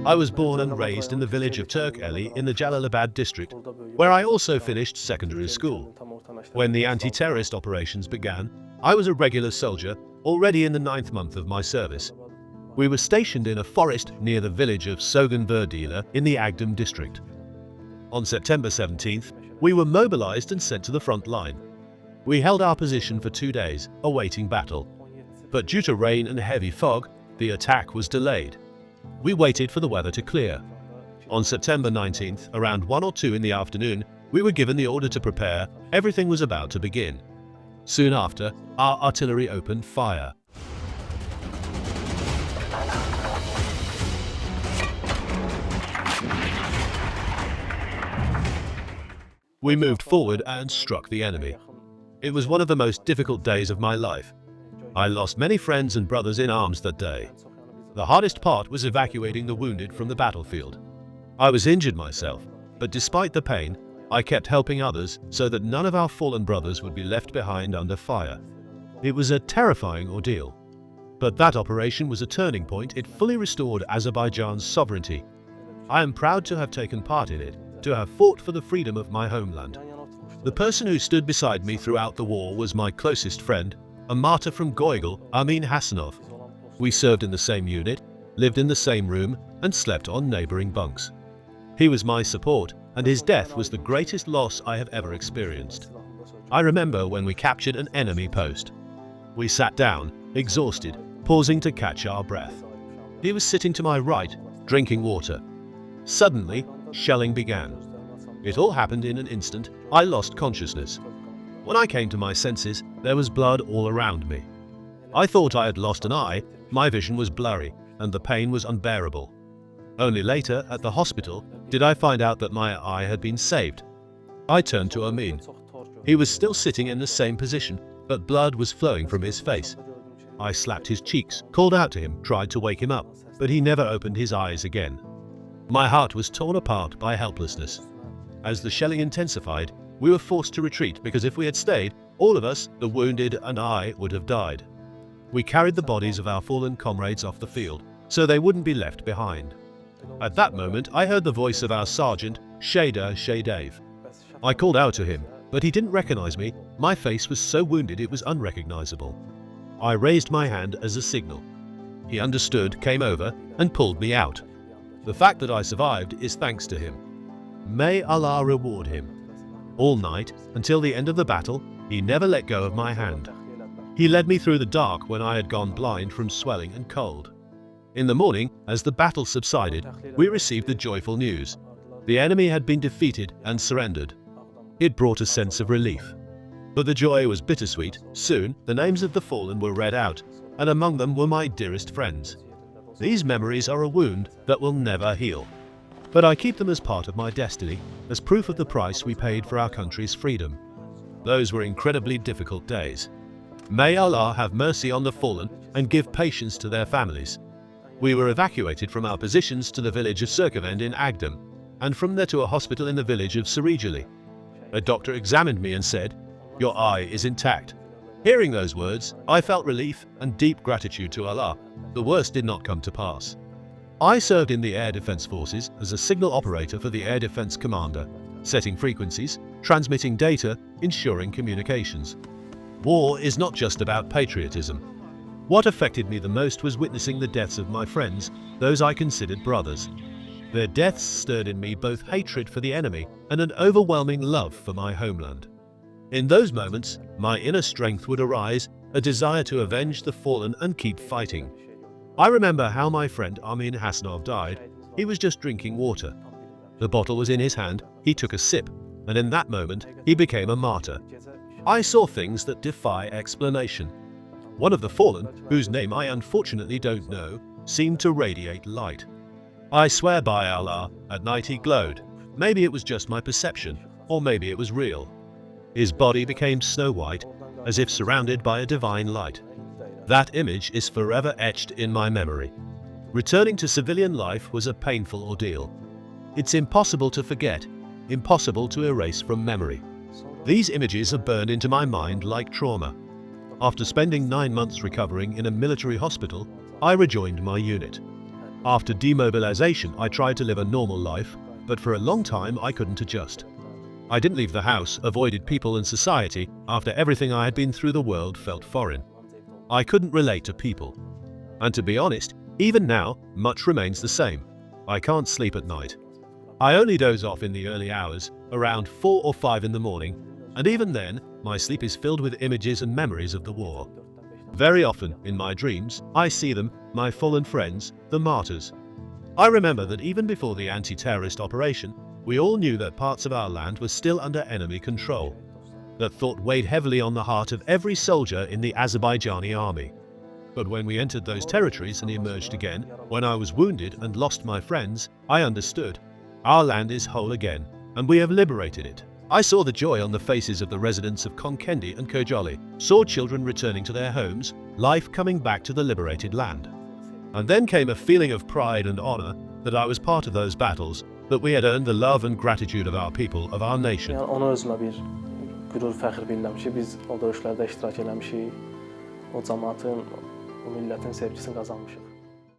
I was born and raised in the village of Turkeli in the Jalalabad district, where I also finished secondary school. When the anti-terrorist operations began, I was a regular soldier, already in the 9th month of my service. We were stationed in a forest near the village of Sogan Verdila in the Agdam district. On September 17th, we were mobilized and sent to the front line. We held our position for 2 days, awaiting battle. But due to rain and heavy fog, the attack was delayed. We waited for the weather to clear. On September 19th, around 1 or 2 in the afternoon, we were given the order to prepare. Everything was about to begin. Soon after, our artillery opened fire. We moved forward and struck the enemy. It was one of the most difficult days of my life. I lost many friends and brothers in arms that day. The hardest part was evacuating the wounded from the battlefield. I was injured myself, but despite the pain, I kept helping others so that none of our fallen brothers would be left behind under fire. It was a terrifying ordeal. But that operation was a turning point. It fully restored Azerbaijan's sovereignty. I am proud to have taken part in it, to have fought for the freedom of my homeland. The person who stood beside me throughout the war was my closest friend, a martyr from Goygel, Amin Hasanov. We served in the same unit, lived in the same room, and slept on neighboring bunks. He was my support, and his death was the greatest loss I have ever experienced. I remember when we captured an enemy post. We sat down, exhausted, pausing to catch our breath. He was sitting to my right, drinking water. Suddenly, shelling began. It all happened in an instant. I lost consciousness. When I came to my senses, there was blood all around me. I thought I had lost an eye. My vision was blurry, and the pain was unbearable. Only later, at the hospital, did I find out that my eye had been saved. I turned to Amin. He was still sitting in the same position, but blood was flowing from his face. I slapped his cheeks, called out to him, tried to wake him up, but he never opened his eyes again. My heart was torn apart by helplessness. As the shelling intensified, we were forced to retreat because if we had stayed, all of us, the wounded and I, would have died. We carried the bodies of our fallen comrades off the field, so they wouldn't be left behind. At that moment, I heard the voice of our sergeant, Shaydev. I called out to him, but he didn't recognize me. My face was so wounded it was unrecognizable. I raised my hand as a signal. He understood, came over, and pulled me out. The fact that I survived is thanks to him. May Allah reward him. All night, until the end of the battle, he never let go of my hand. He led me through the dark when I had gone blind from swelling and cold. In the morning, as the battle subsided, we received the joyful news. The enemy had been defeated and surrendered. It brought a sense of relief. But the joy was bittersweet. Soon, the names of the fallen were read out, and among them were my dearest friends. These memories are a wound that will never heal. But I keep them as part of my destiny, as proof of the price we paid for our country's freedom. Those were incredibly difficult days. May Allah have mercy on the fallen and give patience to their families. We were evacuated from our positions to the village of Serkavend in Agdam, and from there to a hospital in the village of Sarijali. A doctor examined me and said, "Your eye is intact." Hearing those words, I felt relief and deep gratitude to Allah. The worst did not come to pass. I served in the Air Defense Forces as a signal operator for the Air Defense Commander, setting frequencies, transmitting data, ensuring communications. War is not just about patriotism. What affected me the most was witnessing the deaths of my friends, those I considered brothers. Their deaths stirred in me both hatred for the enemy and an overwhelming love for my homeland. In those moments, my inner strength would arise, a desire to avenge the fallen and keep fighting. I remember how my friend Amin Hasanov died. He was just drinking water. The bottle was in his hand, he took a sip, and in that moment, he became a martyr. I saw things that defy explanation. One of the fallen, whose name I unfortunately don't know, seemed to radiate light. I swear by Allah, at night he glowed. Maybe it was just my perception, or maybe it was real. His body became snow white, as if surrounded by a divine light. That image is forever etched in my memory. Returning to civilian life was a painful ordeal. It's impossible to forget, impossible to erase from memory. These images are burned into my mind like trauma. After spending 9 months recovering in a military hospital, I rejoined my unit. After demobilization, I tried to live a normal life, but for a long time I couldn't adjust. I didn't leave the house, avoided people and society. After everything I had been through, the world felt foreign. I couldn't relate to people. And to be honest, even now, much remains the same. I can't sleep at night. I only doze off in the early hours, around 4 or 5 in the morning, and even then, my sleep is filled with images and memories of the war. Very often, in my dreams, I see them, my fallen friends, the martyrs. I remember that even before the anti-terrorist operation, we all knew that parts of our land were still under enemy control. That thought weighed heavily on the heart of every soldier in the Azerbaijani army. But when we entered those territories and emerged again, when I was wounded and lost my friends, I understood. Our land is whole again, and we have liberated it. I saw the joy on the faces of the residents of Konkendi and Kojoli, saw children returning to their homes, life coming back to the liberated land. And then came a feeling of pride and honor that I was part of those battles, that we had earned the love and gratitude of our people, of our nation. Yəni ona özümə bir qürur, fəxr bilirəm ki, biz o döyüşlərdə iştirak eləmişik, o cəmaətin, o millətin sevgisini qazanmışıq.